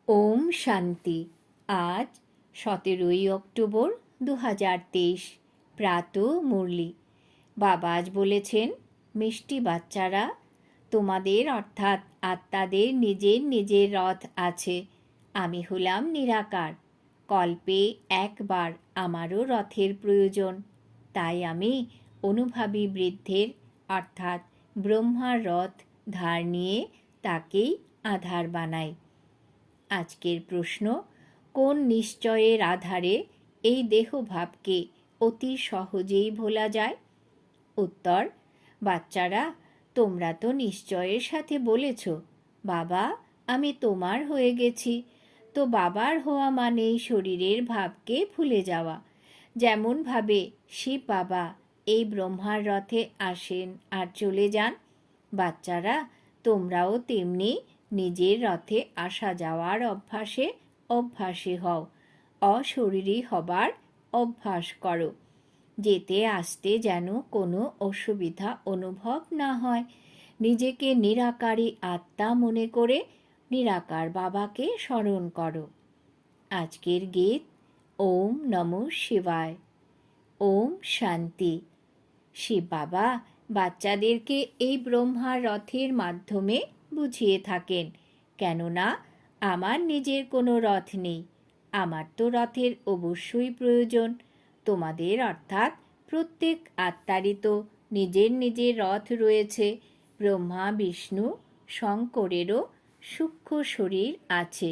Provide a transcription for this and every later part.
ওম শান্তি। আজ 17ই অক্টোবর 2023, প্রাত মুরলি। বাবা আজ বলেছেন, মিষ্টি বাচ্চারা, তোমাদের অর্থাৎ আত্মাদের নিজের নিজের রথ আছে। আমি হলাম নিরাকার। কল্পে একবার আমারও রথের প্রয়োজন। তাই আমি অনুভাবী বৃদ্ধের অর্থাৎ ব্রহ্মার রথ ধার নিয়ে তাকেই আধার বানাই। আজকের প্রশ্ন, কোন নিশ্চয়ের আধারে এই দেহভাবকে অতি সহজেই ভোলা যায়? উত্তর, বাচ্চারা, তোমরা তো নিশ্চয়ের সাথে বলেছ, বাবা আমি তোমার হয়ে গেছি। তো বাবার হওয়া মানেই শরীরের ভাবকে ভুলে যাওয়া। যেমনভাবে শিব বাবা এই ব্রহ্মার রথে আসেন আর চলে যান, বাচ্চারা তোমরাও তেমনি নিজের রথে আসা যাওয়ার অভ্যাসে হও। অশরীরী হবার অভ্যাস করো। যেতে আসতে যেন কোনো অসুবিধা অনুভব না হয়। নিজেকে নিরাকারী আত্মা মনে করে নিরাকার বাবাকে স্মরণ করো। আজকের গীত ওম নমঃ শিবায়। ওম শান্তি। শিব বাবা বাচ্চাদেরকে এই ব্রহ্মার রথের মাধ্যমে বুঝিয়ে থাকেন, কেননা আমার নিজের কোনো রথ নেই। আমার তো রথের অবশ্যই প্রয়োজন। তোমাদের অর্থাৎ প্রত্যেক আত্মারই তো নিজের নিজের রথ রয়েছে। ব্রহ্মা বিষ্ণু শঙ্করেরও সূক্ষ্ম শরীর আছে।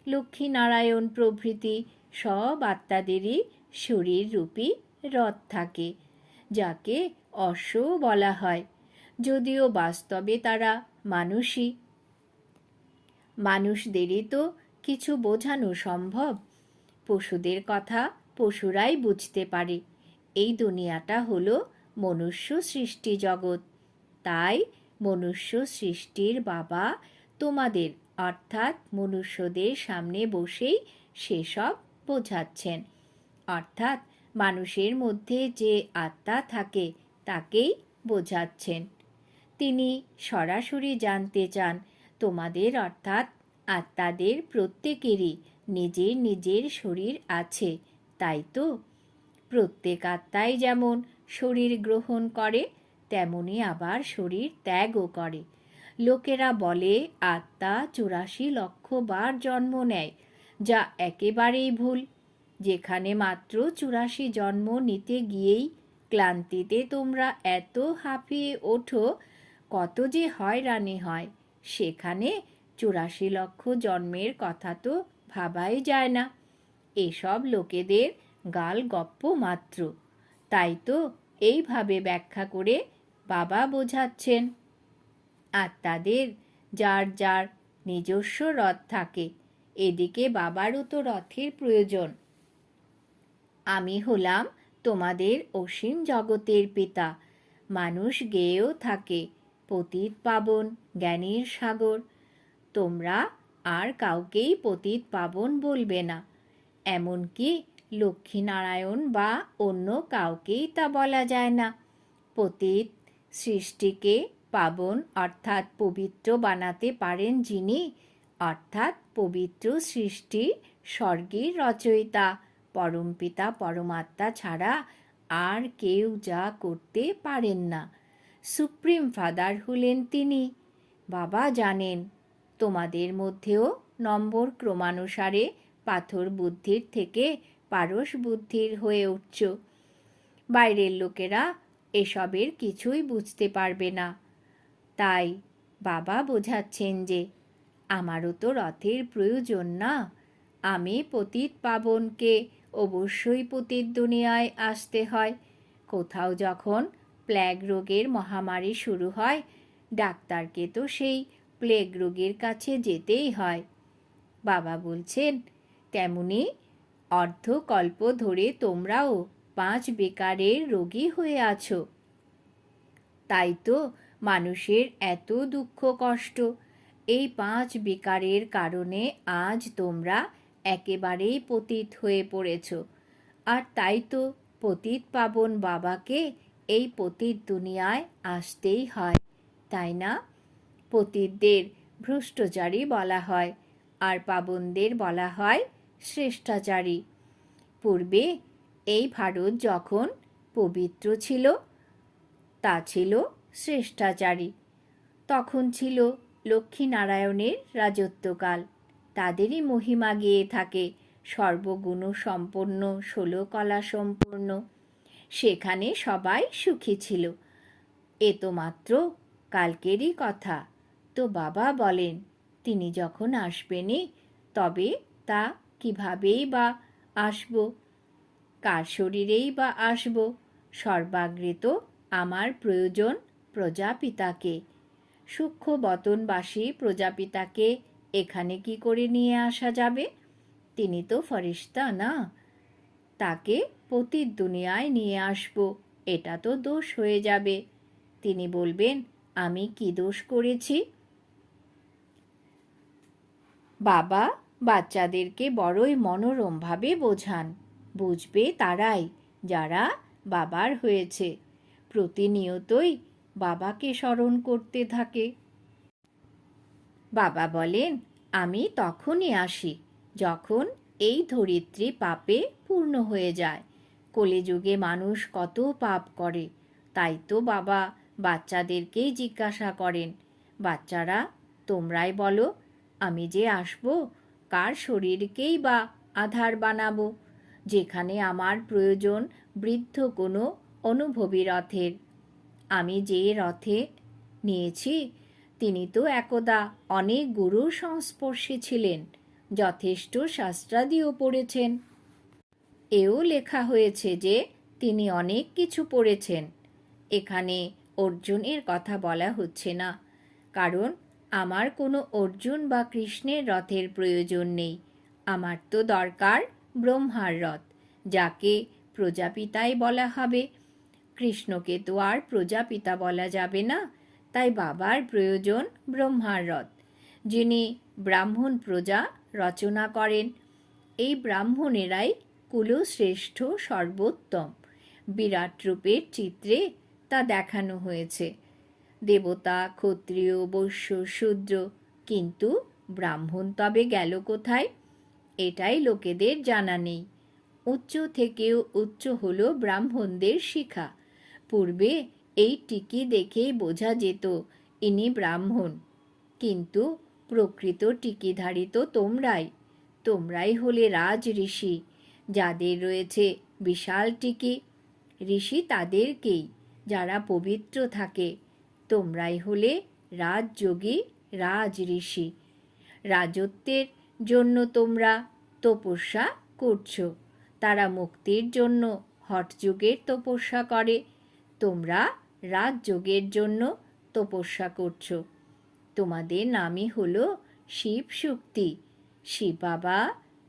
লক্ষ্মীনারায়ণ প্রভৃতি সব আত্মাদেরই শরীররূপী রথ থাকে, যাকে অশ্বও বলা হয়, যদিও বাস্তবে তারা মানুষই। মানুষদেরই তো কিছু বোঝানো সম্ভব। পশুদের কথা পশুরাই বুঝতে পারে। এই দুনিয়াটা হলো মনুষ্য সৃষ্টি জগৎ। তাই মনুষ্য সৃষ্টির বাবা তোমাদের অর্থাৎ মনুষ্যদের সামনে বসেই সেসব বোঝাচ্ছেন। অর্থাৎ মানুষের মধ্যে যে আত্মা থাকে তাকেই বোঝাচ্ছেন। তিনি সরাসরি জানতে চান তোমাদের অর্থাৎ আত্মাদের প্রত্যেকেরই নিজের নিজের শরীর আছে, তাই তো? প্রত্যেক আত্মাই যেমন শরীর গ্রহণ করে, তেমনি আবার শরীর ত্যাগও করে। লোকেরা বলে আত্মা 84 লক্ষ বার জন্ম নেয়, যা একেবারেই ভুল। যেখানে মাত্র 84 জন্ম নিতে গিয়েই ক্লান্তিতে তোমরা এত হাঁপিয়ে ওঠো, কত যে হয়রানি হয়, সেখানে 84 লক্ষ জন্মের কথা তো ভাবাই যায় না। এসব লোকেদের গাল গপ্প মাত্র। তাই তো এইভাবে ব্যাখ্যা করে বাবা বোঝাচ্ছেন, আত্মাদের যার যার নিজস্ব রথ থাকে। এদিকে বাবারও তো রথের প্রয়োজন। আমি হলাম তোমাদের অসীম জগতের পিতা। মানুষ গেয়েও থাকে, পতিত পাবন জ্ঞানীর সাগর। তোমরা আর কাউকেই পতিত পাবন বলবে না, এমনকি লক্ষ্মীনারায়ণ বা অন্য কাউকেই তা বলা যায় না। পতিত সৃষ্টিকে পাবন অর্থাৎ পবিত্র বানাতে পারেন যিনি, অর্থাৎ পবিত্র সৃষ্টি স্বর্গের রচয়িতা পরমপিতা পরমাত্মা ছাড়া আর কেউ যা করতে পারেন না। সুপ্রিম ফাদার হলেন তিনি। বাবা জানেন তোমাদের মধ্যেও নম্বর ক্রমানুসারে পাথর বুদ্ধির থেকে পারস বুদ্ধির হয়ে উঠছ। বাইরের লোকেরা এসবের কিছুই বুঝতে পারবে না। তাই বাবা বোঝাচ্ছেন যে আমারও তো রথের প্রয়োজন না। আমি পতিত পাবনকে অবশ্যই পতিত দুনিয়ায় আসতে হয়। কোথাও যখন প্লেগ রোগের মহামারী শুরু হয়, ডাক্তারকে তো সেই প্লেগ রোগীর কাছে যেতেই হয়। বাবা বলছেন, তেমনি অর্ধকল্প ধরে তোমরাও 5 বিকারের রোগী হয়ে আছো। তাই তো মানুষের এত দুঃখ কষ্ট। এই 5 বিকারের কারণে আজ তোমরা একেবারেই পতিত হয়ে পড়েছ। আর তাই তো পতিত পাবন বাবাকে এই পতিত দুনিয়ায় আসতেই হয়, তাই না? পতিতদের ভ্রষ্টচারী বলা হয়। আর পাবনদের বলা হয় শ্রেষ্ঠাচারী। পূর্বে এই ভারত যখন পবিত্র ছিল তা ছিল শ্রেষ্ঠাচারী। তখন ছিল লক্ষ্মীনারায়ণের রাজত্বকাল। তাদেরই মহিমা গেয়ে থাকে সর্বগুণ সম্পন্ন, 16 কলা সম্পূর্ণ। সেখানে সবাই সুখী ছিল। এ তো মাত্র কালকেরই কথা। তো বাবা বলেন তিনি যখন আসবেনই, তবে তা কিভাবেই বা আসব, কার শরীরেই বা আসব? সর্বাগ্রে তো আমার প্রয়োজন প্রজাপিতাকে। সূক্ষ্ম বতনবাসী প্রজাপিতাকে এখানে কি করে নিয়ে আসা যাবে? তিনি তো ফেরেশতা না। তাকে পতিত দুনিয়ায় নিয়ে আসব, এটা তো দোষ হয়ে যাবে। তিনি বলবেন, আমি কি দোষ করেছি? বাবা বাচ্চাদেরকে বড়ই মনোরমভাবে বোঝান। বুঝবে তারাই যারা বাবার হয়েছে, প্রতিনিয়তই বাবাকে স্মরণ করতে থাকে। বাবা বলেন, আমি তখনই আসি যখন এই ধরিত্রী পাপে পূর্ণ হয়ে যায়। কলিযুগে মানুষ কত পাপ করে, তাই তো বাবা বাচ্চাদেরকেই জিজ্ঞাসা করেন, বাচ্চারা তোমরাই বলো, আমি যে আসব কার শরীরকেই বা আধার বানাবো, যেখানে আমার প্রয়োজন বৃদ্ধ কোনো অনুভবী রথের। আমি যে রথে নিয়েছি তিনি তো একদা অনেক গুরুর সংস্পর্শে ছিলেন, যথেষ্ট শাস্ত্রাদিও পড়েছেন। এও লেখা হয়েছে যে তিনি অনেক কিছু পড়েছেন। এখানে অর্জুনের কথা বলা হচ্ছে না, কারণ আমার কোনো অর্জুন বা কৃষ্ণের রথের প্রয়োজন নেই। আমার তো দরকার ব্রহ্মার রথ, যাকে প্রজাপিতাই বলা হবে। কৃষ্ণকে তো আর প্রজাপিতা বলা যাবে না, তাই বাবার প্রয়োজন ব্রহ্মার রথ, যিনি ব্রাহ্মণ প্রজা রচনা করেন। এই ব্রাহ্মণেরাই কুলশ্রেষ্ঠ, সর্বোত্তম। বিরাট রূপের চিত্রে তা দেখানো হয়েছে। দেবতা, ক্ষত্রিয়, বৈশ্য, শূদ্র, কিন্তু ব্রাহ্মণ তবে গেল কোথায়? এটাই লোকেদের জানা নেই। উচ্চ থেকেও উচ্চ হল ব্রাহ্মণদের শিখা। পূর্বে এই টিকি দেখেই বোঝা যেত ইনি ব্রাহ্মণ, কিন্তু প্রকৃত টিকিধারী তো তোমরাই হলে রাজ ঋষি, যাদের রয়েছে বিশাল টিকি। ঋষি তাদেরকেই যারা পবিত্র থাকে। তোমরাই হলে রাজযোগী, রাজ ঋষি। রাজত্বের জন্য তোমরা তপস্যা করছো, তারা মুক্তির জন্য হঠযোগের তপস্যা করে। তোমরা রাজযোগের জন্য তপস্যা করছো। তোমাদের নামই হলো শিব শক্তি। শিব বাবা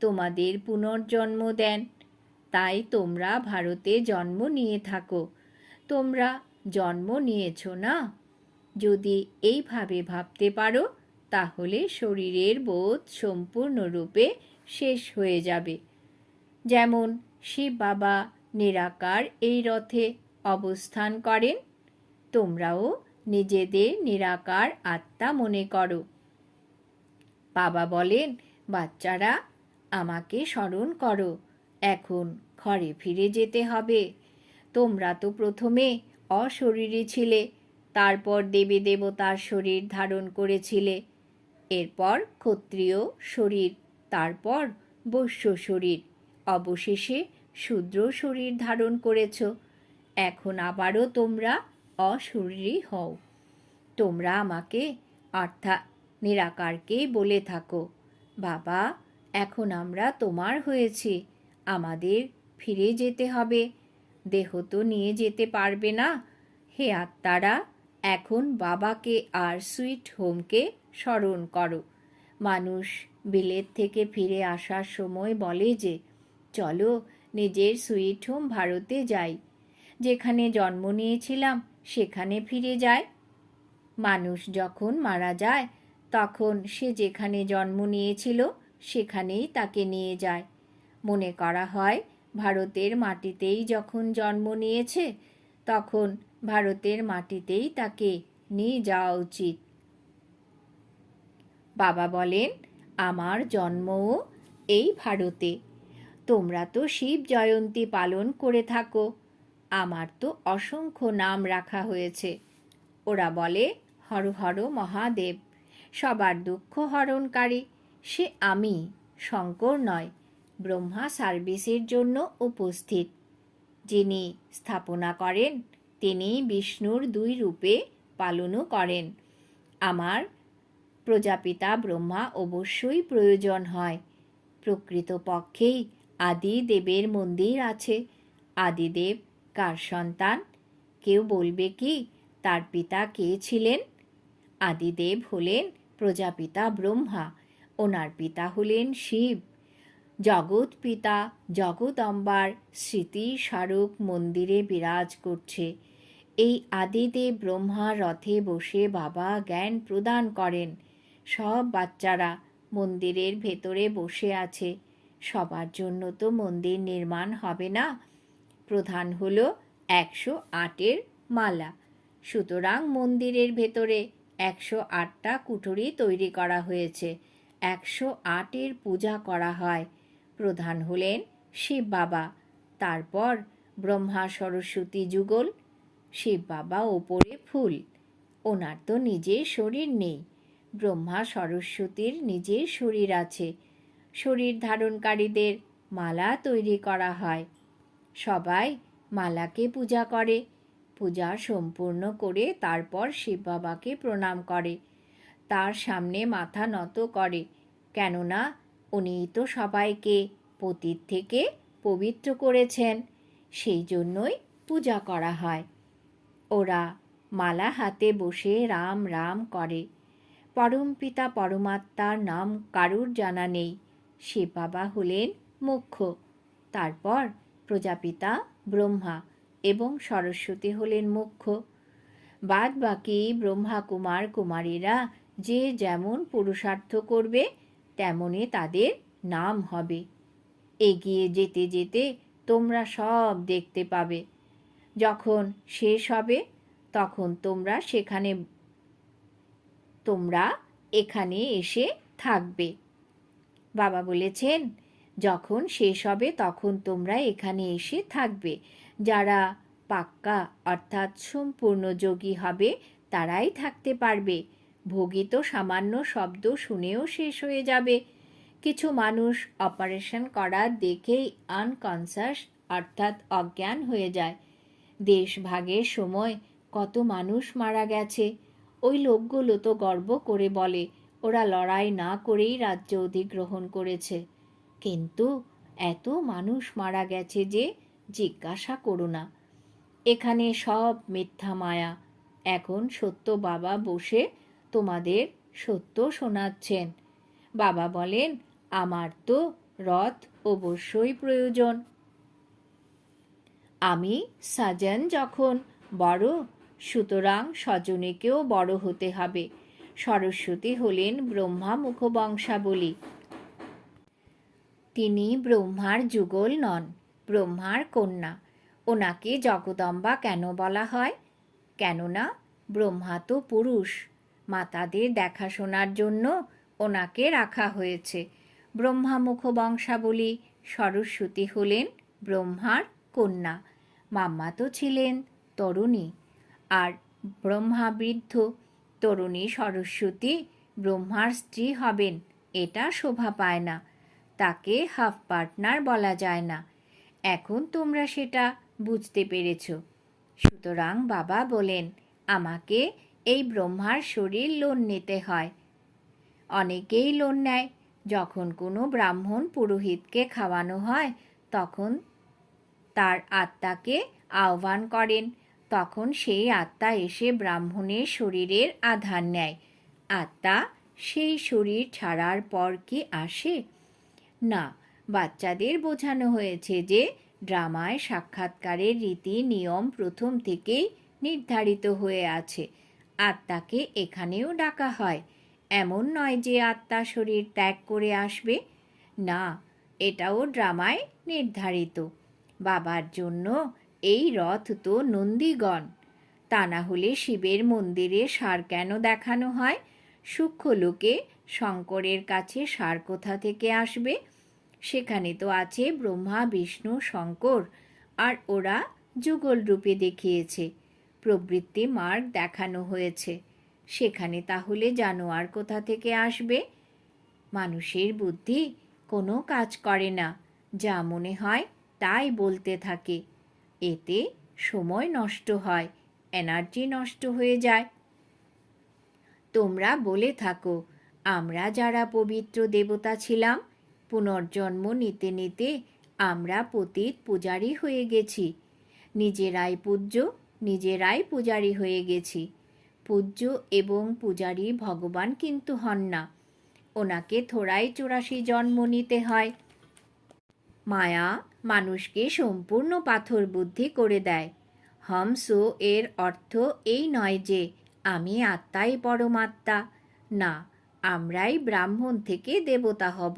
তোমাদের পুনর্জন্ম দেন, তাই তোমরা ভারতে জন্ম নিয়ে থাকো। তোমরা জন্ম নিয়েছ না? যদি এইভাবে ভাবতে পারো, তাহলে শরীরের বোধ সম্পূর্ণরূপে শেষ হয়ে যাবে। যেমন শিব বাবা নিরাকার এই রথে অবস্থান করেন, তোমরাও নিজেদের নিরাকার আত্মা মনে করো। বাবা বলেন, বাচ্চারা আমাকে স্মরণ করো, এখন ঘরে ফিরে যেতে হবে। তোমরা তো প্রথমে অশরীরী ছিলে, তারপর দেবী দেবতার শরীর ধারণ করেছিলে, এরপর ক্ষত্রিয় শরীর, তারপর বৈশ্য শরীর, অবশেষে শূদ্র শরীর ধারণ করেছ। এখন আবারও তোমরা অশরীরী হও। তোমরা আমাকে অর্থাৎ নিরাকারকেই বলে থাকো, বাবা এখন আমরা তোমার হয়েছি, আমাদের ফিরে যেতে হবে। দেহ তো নিয়ে যেতে পারবে না। হে আত্মারা, এখন বাবাকে আর সুইট হোমকে স্মরণ করো। মানুষ বিলেত থেকে ফিরে আসার সময় বলে যে, চলো নিজের সুইট হোম ভারতে যাই, যেখানে জন্ম নিয়েছিলাম সেখানে ফিরে যায়। মানুষ যখন মারা যায়, তখন সে যেখানে জন্ম নিয়েছিল সেখানেই তাকে নিয়ে যায়। মনে করা হয় ভারতের মাটিতেই যখন জন্ম নিয়েছে, তখন ভারতের মাটিতেই তাকে নিয়ে যাওয়া উচিত। বাবা বলেন, আমার জন্মও এই ভারতে। তোমরা তো শিব জয়ন্তী পালন করে থাকো, আমার তো অসংখ্য নাম রাখা হয়েছে। ওরা বলে হর হর মহাদেব, সবার দুঃখ হরণকারী সে আমি, শঙ্কর নয়। ব্রহ্মা সার্ভিসের জন্য উপস্থিত। যিনি স্থাপনা করেন তিনি বিষ্ণুর 2 রূপে পালনও করেন। আমার প্রজাপিতা ব্রহ্মা অবশ্যই প্রয়োজন হয়। প্রকৃতপক্ষেই আদিদেবের মন্দির আছে। আদিদেব কার সন্তান? কেউ বলবে কি তার পিতা কে ছিলেন? আদিদেব হলেন প্রজাপিতা ব্রহ্মা, ওনার পিতা হলেন শিব। জগৎ পিতা জগদম্বার স্মৃতি স্মারক মন্দিরে বিরাজ করছে। এই আদিদেব ব্রহ্মা রথে বসে বাবা জ্ঞান প্রদান করেন। সব বাচ্চারা মন্দিরের ভেতরে বসে আছে। সবার জন্য তো মন্দির নির্মাণ হবে না। প্রধান হলো 108-এর মালা। সুতরাং মন্দিরের ভেতরে 108টা কুঠুরি তৈরি করা হয়েছে। 108-এর পূজা করা হয়। প্রধান হলেন শিব বাবা, তারপর ব্রহ্মা সরস্বতী যুগল, শিব বাবা ওপরে ফুল। ওনার তো নিজের শরীর নেই। ব্রহ্মা সরস্বতীর নিজের শরীর আছে। শরীর ধারণকারীদের মালা তৈরি করা হয়। সবাই মালাকে পূজা করে। পূজা সম্পূর্ণ করে তারপর শিব বাবাকে প্রণাম করে, তার সামনে মাথা নত করে। কেননা উনিই তো সবাইকে পতিত থেকে পবিত্র করেছেন, সেই জন্যই পূজা করা হয়। ওরা মালা হাতে বসে রাম রাম করে। পরমপিতা পরমাত্মার নাম কারুর জানা নেই। শিব বাবা হলেন মুখ্য, তারপর প্রজাপিতা ব্রহ্মা এবং সরস্বতী হলেন মুখ্য। বাদ বাকি ব্রহ্মা কুমার কুমারীরা যে যেমন পুরুষার্থ করবে তেমনই তাদের নাম হবে। এগিয়ে যেতে যেতে তোমরা সব দেখতে পাবে। যখন শেষ হবে তখন তোমরা এখানে এসে থাকবে। বাবা বলেছেন যখন শেষ হবে তখন তোমরা এখানে এসে থাকবে। যারা পাক্কা অর্থাৎ সম্পূর্ণ যোগী হবে তারাই থাকতে পারবে। ভোগী তো সামান্য শব্দ শুনেও শেষ হয়ে যাবে। কিছু মানুষ অপারেশন করার দেখেই আনকনসাস অর্থাৎ অজ্ঞান হয়ে যায়। দেশ ভাগের সময় কত মানুষ মারা গেছে। ওই লোকগুলো তো গর্ব করে বলে ওরা লড়াই না করেই রাজ্য অধিগ্রহণ করেছে। কিন্তু এত মানুষ মারা গেছে যে জিজ্ঞাসা করো না। এখানে সব মিথ্যা মায়া। এখন সত্য বাবা বসে তোমাদের সত্য শোনাচ্ছেন। বাবা বলেন আমার তো রথ অবশ্যই প্রয়োজন। আমি সাজন যখন বড়, সুতরাং স্বজনেকেও বড় হতে হবে। সরস্বতী হলেন ব্রহ্মা মুখবংশাবলী। তিনি ব্রহ্মার যুগল নন, ব্রহ্মার কন্যা। ওনাকে জগদম্বা কেন বলা হয়? কেননা ব্রহ্মা তো পুরুষ, মাতাদের দেখাশোনার জন্য ওনাকে রাখা হয়েছে। ব্রহ্মা মুখবংশাবলী সরস্বতী হলেন ব্রহ্মার কন্যা। মাম্মা তো ছিলেন তরুণী, আর ব্রহ্মা বৃদ্ধ। তরুণী সরস্বতী ব্রহ্মার স্ত্রী হবেন এটা শোভা পায় না, তাকে হাফ পার্টনার বলা যায় না। এখন তোমরা সেটা বুঝতে পেরেছ। সুতরাং বাবা বলেন আমাকে এই ব্রহ্মার শরীর লোন নিতে হয়। অনেকেই লোন নেয়। যখন কোনো ব্রাহ্মণ পুরোহিতকে খাওয়ানো হয় তখন তার আত্মাকে আহ্বান করেন। তখন সেই আত্মা এসে ব্রাহ্মণের শরীরের আধার নেয়। আত্মা সেই শরীর ছাড়ার পর কি আসে না? বাচ্চাদের বোঝানো হয়েছে যে ড্রামায় সাক্ষাৎকারের রীতি নিয়ম প্রথম থেকেই নির্ধারিত হয়ে আছে। আত্মাকে এখানেও ডাকা হয়। এমন নয় যে আত্মা শরীর ত্যাগ করে আসবে, না, এটাও ড্রামায় নির্ধারিত। বাবার জন্য এই রথ তো নন্দীগণ। তা না হলে শিবের মন্দিরে ষাঁড় কেন দেখানো হয়? সূক্ষ্মলোকে শঙ্করের কাছে সার কোথা থেকে আসবে? সেখানে তো আছে ব্রহ্মা, বিষ্ণু, শঙ্কর, আর ওরা যুগল রূপে দেখিয়েছে, প্রবৃত্তি মার্গ দেখানো হয়েছে। সেখানে তাহলে জানোয়ার কোথা থেকে আসবে? মানুষের বুদ্ধি কোনো কাজ করে না, যা মনে হয় তাই বলতে থাকে। এতে সময় নষ্ট হয়, এনার্জি নষ্ট হয়ে যায়। তোমরা বলে থাকো, আমরা যারা পবিত্র দেবতা ছিলাম, পুনর্জন্ম নিতে নিতে আমরা পতিত পূজারী হয়ে গেছি। নিজেরাই পূজ্য, নিজেরাই পূজারী হয়ে গেছি। পূজ্য এবং পূজারী ভগবান কিন্তু হন না, ওনাকে থোড়াই 84 জন্ম নিতে হয়। মায়া মানুষকে সম্পূর্ণ পাথর বুদ্ধি করে দেয়। হমসো এর অর্থ এই নয় যে আমি আত্মাই পরমাত্মা, না, আমরাই ব্রাহ্মণ থেকে দেবতা হব,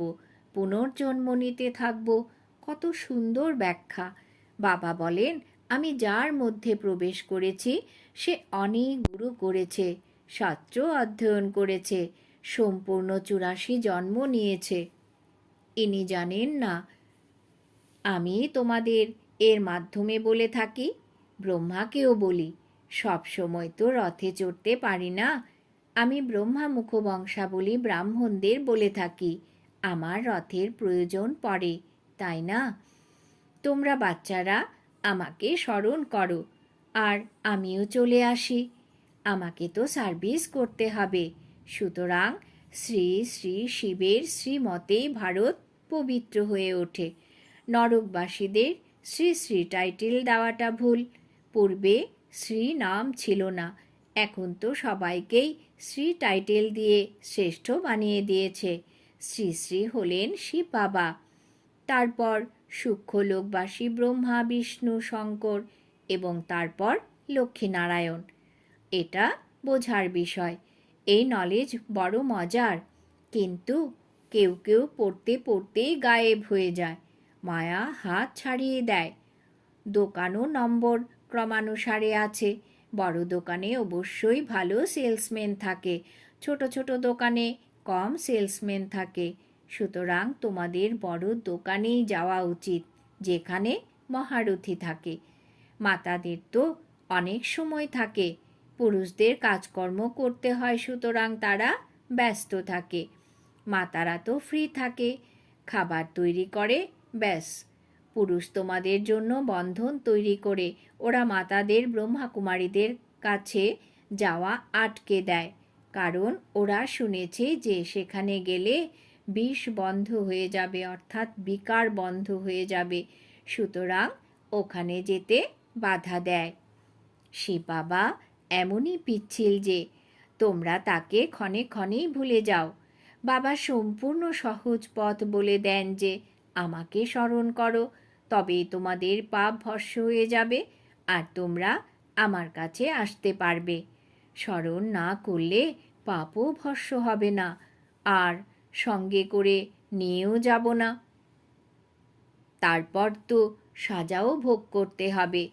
পুনর্জন্ম নিতে থাকব। কত সুন্দর ব্যাখ্যা! বাবা বলেন, আমি যার মধ্যে প্রবেশ করেছি সে অনেক গুরু করেছে, শাস্ত্র অধ্যয়ন করেছে, সম্পূর্ণ 84 জন্ম নিয়েছে। ইনি জানেন না? আমি তোমাদের এর মাধ্যমে বলে থাকি, ব্রহ্মাকেও বলি। সব সময় তো রথে চড়তে পারি না। আমি ব্রহ্মা মুখবংশাবলী ব্রাহ্মণদের বলে থাকি, আমার রথের প্রয়োজন পড়ে, তাই না? তোমরা বাচ্চারা আমাকে স্মরণ করো, আর আমিও চলে আসি। আমাকে তো সার্ভিস করতে হবে। সুতরাং শ্রী শ্রী শিবের শ্রীমতেই ভারত পবিত্র হয়ে ওঠে। নরকবাসীদের শ্রী শ্রী টাইটেল দেওয়াটা ভুল। পূর্বে শ্রী নাম ছিল না, এখন তো সবাইকেই শ্রী টাইটেল দিয়ে শ্রেষ্ঠ বানিয়ে দিয়েছে। শ্রী শ্রী হলেন শিব বাবা, তারপর সূক্ষ্মলোকবাসী ব্রহ্মা, বিষ্ণু, শঙ্কর, এবং তারপর লক্ষ্মীনারায়ণ। এটা বোঝার বিষয়। এই নলেজ বড় মজার, কিন্তু কেউ কেউ পড়তে পড়তেই গায়েব হয়ে যায়। মায়া হাত ছাড়িয়ে দেয়। দোকানও নম্বর ক্রমানুসারে আছে। বড় দোকানে অবশ্যই ভালো সেলসম্যান থাকে, ছোট ছোট দোকানে কম সেলসম্যান থাকে। সুতরাং তোমাদের বড় দোকানেই যাওয়া উচিত, যেখানে মহারথী থাকে। মাতাদের তো অনেক সময় থাকে, পুরুষদের কাজকর্ম করতে হয়, সুতরাং তারা ব্যস্ত থাকে। মাতারা তো ফ্রি থাকে, খাবার তৈরি করে, ব্যাস। পুরুষ তোমাদের জন্য বন্ধন তৈরি করে ওরা মাতাদের ব্রহ্মাকুমারীদের কাছে যাওয়া আটকে দেয়, কারণ ওরা শুনেছে যে সেখানে গেলে বিষ বন্ধ হয়ে যাবে, অর্থাৎ বিকার বন্ধ হয়ে যাবে। সুতরাং ওখানে যেতে বাধা দেয়। শিব বাবা এমনই পিচ্ছিল যে তোমরা তাকে ক্ষণে ক্ষণেই ভুলে যাও। বাবা সম্পূর্ণ সহজ পথ বলে দেন যে আমাকে স্মরণ করো, তবেই তোমাদের পাপ ভস্ম হয়ে যাবে আর তোমরা আমার কাছে আসতে পারবে। স্মরণ না করলে পাপও ভস্ম হবে না, আর সঙ্গে করে নিয়েও যাব না। তারপর তো সাজাও ভোগ করতে হবে।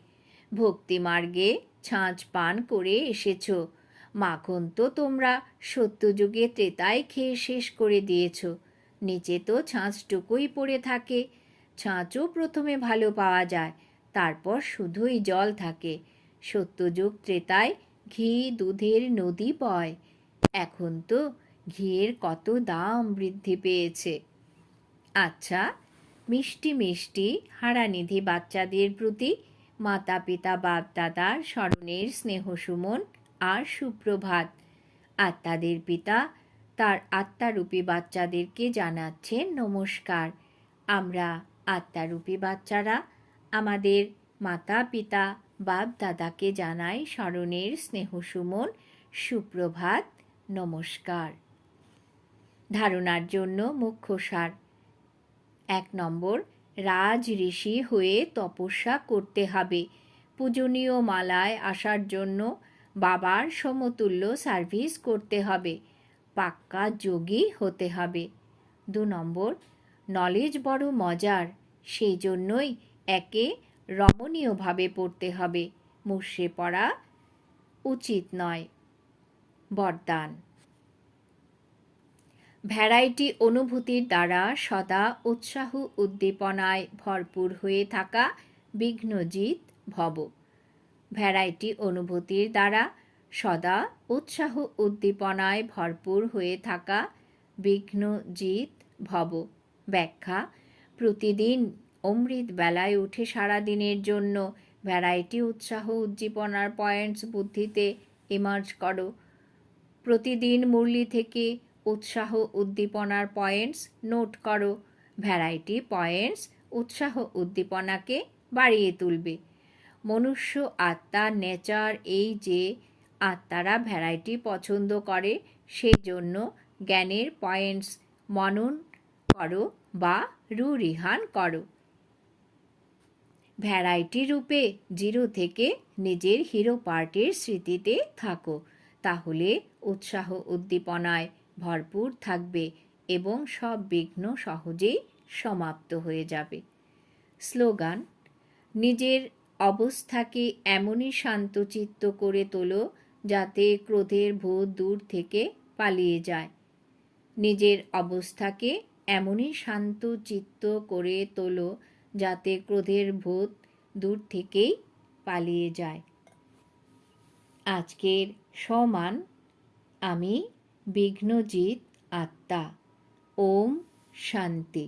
ভক্তিমার্গে ছাঁচ পান করে এসেছ, মাখন তো তোমরা সত্যযুগে ত্রেতায় খেয়ে শেষ করে দিয়েছ। নিচে তো ছাঁচটুকুই পড়ে থাকে। ছাঁচও প্রথমে ভালো পাওয়া যায়, তারপর শুধুই জল থাকে। সত্যযুগ ত্রেতায় ঘি দুধের নদী বয়। এখন তো ঘিয়ের কত দাম বৃদ্ধি পেয়েছে। আচ্ছা, মিষ্টি মিষ্টি হারানিধি বাচ্চাদের প্রতি মাতা পিতা বাপ দাদার স্মরণের স্নেহ সুমন আর সুপ্রভাত। আত্মাদের পিতা তার আত্মারূপী বাচ্চাদেরকে জানাচ্ছেন নমস্কার। আমরা আত্মারূপী বাচ্চারা আমাদের মাতা পিতা বাপ দাদাকে জানাই স্মরণের স্নেহ সুমন, সুপ্রভাত, নমস্কার। ধারণার জন্য মুখ্য সার। 1 নম্বর, রাজ ঋষি হয়ে তপস্যা করতে হবে। পূজনীয় মালায় আসার জন্য বাবার সমতুল্য সার্ভিস করতে হবে। পাক্কা যোগী হতে হবে। 2 নম্বর, নলেজ বড় মজার, সেই জন্যই একে রমণীয়ভাবে পড়তে হবে, মুষড়ে পড়া উচিত নয়। বরদান। ভ্যারাইটি অনুভূতির দ্বারা সদা উৎসাহ উদ্দীপনায় ভরপুর হয়ে থাকা বিঘ্নজিৎ ভব। ভ্যারাইটি অনুভূতির দ্বারা সদা উৎসাহ উদ্দীপনায় ভরপুর হয়ে থাকা বিঘ্নজিৎ ভব। ব্যাখ্যা: প্রতিদিন অমৃত বেলায় উঠে সারাদিনের জন্য ভ্যারাইটি উৎসাহ উদ্দীপনার পয়েন্টস বুদ্ধিতে ইমার্জ করো। প্রতিদিন মুরলি থেকে উৎসাহ উদ্দীপনার পয়েন্টস নোট করো। ভ্যারাইটি পয়েন্টস উৎসাহ উদ্দীপনাকে বাড়িয়ে তুলবে। মনুষ্য আত্মার নেচার এই যে আত্মারা ভ্যারাইটি পছন্দ করে, সেই জন্য জ্ঞানের পয়েন্টস মনন করো বা রুরিহান করো। ভ্যারাইটি রূপে 0 থেকে নিজের হিরো পার্টির স্মৃতিতে থাকো, তাহলে উৎসাহ উদ্দীপনায় ভরপুর থাকবে এবং সব বিঘ্ন সহজেই সমাপ্ত হয়ে যাবে। স্লোগান: নিজের অবস্থাকে এমনই শান্তচিত্ত করে তোলো যাতে ক্রোধের ভূত দূর থেকে পালিয়ে যায়। নিজের অবস্থাকে এমনই শান্তচিত্ত করে তোলো যাতে ক্রোধের ভূত দূর থেকেই পালিয়ে যায়। আজকের সমান: আমি বিঘ্নজিৎ আত্মা। ওম শান্তি।